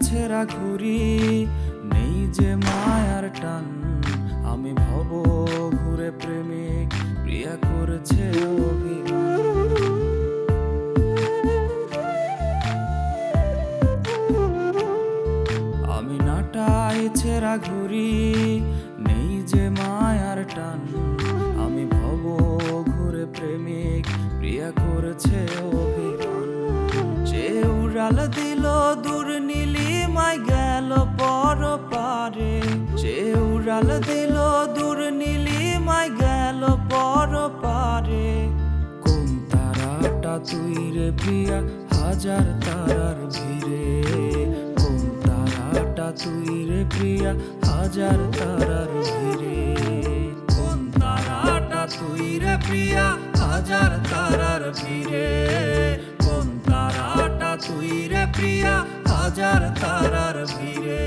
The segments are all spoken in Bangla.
ছেঁড়া ঘুড়ি, নেই যে মায়ার টান। আমি ভব ঘুরে প্রেমিক, প্রিয়া করেছে অভিমান। আমি নাটাই ছেঁড়া ঘুড়ি, নেই যে মায়ার টান। আমি ভব ঘুরে প্রেমিক, প্রিয়া করেছে অভিমান। সে উড়াল দিল দূর নীলিমায় গেল পর পারে। সে উড়াল দিল দূর নীলিমায় গেল পর পারে। কোন তারাটা তুই রে প্রিয়া, হাজার তারার ভিড়ে। কোন তারাটা তুই রে প্রিয়া, হাজার তারার ভিড়ে। কোন তারাটা তুই রে প্রিয়া, হাজার তারার ভিড়ে। কোন তারাটা তুই রে প্রিয়া, হাজার তারার ভিড়ে।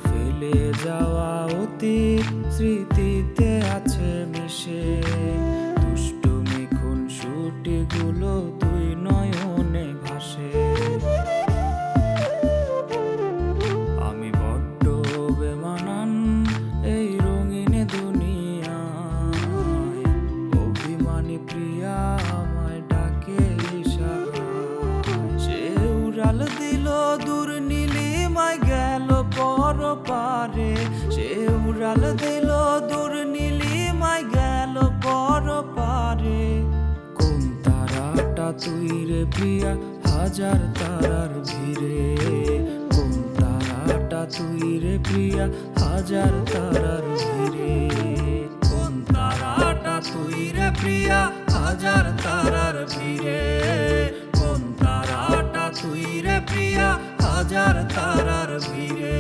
ফেলে যাওয়া অতীত স্মৃতিতে আছে মিশে। দুষ্টুমি খুন সুটিগুলো তুই নয়নে ভাসে। আমি বড্ড বেমানান এই রঙিন দুনিয়ায়। অভিমানী প্রিয়া আমায় ডাকে ইশারায়। সে উড়াল দিল দূর নীলিমায় গেল পর পারে। সে উড়াল দিল দূর নীলিমায় গেল পর পারে। কোন তারাটা তুই রে প্রিয়া, হাজার তারার ভিড়ে। কোন তারাটা তুই রে প্রিয়া, হাজার তারার ভিড়ে। কোন তারাটা তুই রে প্রিয়া, হাজার তারার ভিড়ে। কোন তারাটা তুই রে প্রিয়া, হাজার তারার ভিড়ে।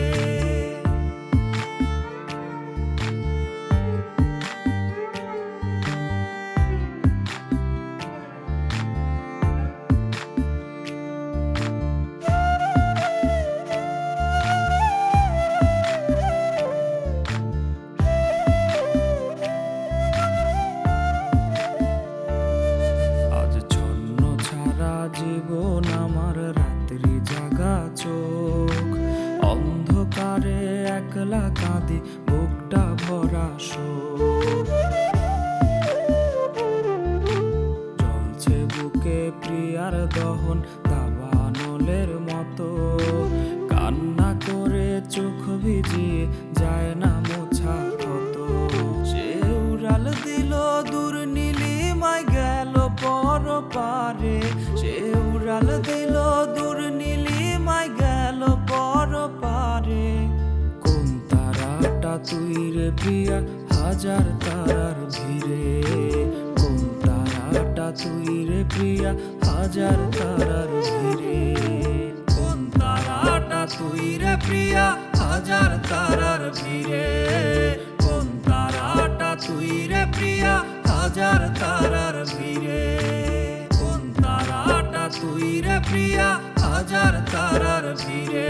জীবন আমার রাত্রি জাগা চোখ। অন্ধকারে একলা কাঁদি, বুকটা ভরা শোক। চলছে বুকে প্রিয়ার দহন দাবানলের মতো। কান্না করে চোখ ভিজিয়ে যায় না মোছা ক্ষত। সে উড়াল দিল দূর নীলিমায় গেল পর পারে। সে উড়াল দিল দূর নীলিমায় গেল পর পারে। কোন তারাটা তুই রে প্রিয়া, হাজার তারার ভিড়ে। কোন তারাটা তুই রে প্রিয়া, হাজার তারার ভিড়ে। কোন তারাটা তুই রে প্রিয়া, হাজার তারার ভিড়ে। কোন তারাটা তুই রে প্রিয়া, হাজার তারার ভিড়ে। কোন তারাটা তুই রে প্রিয়া, হাজার তারার ভিড়ে।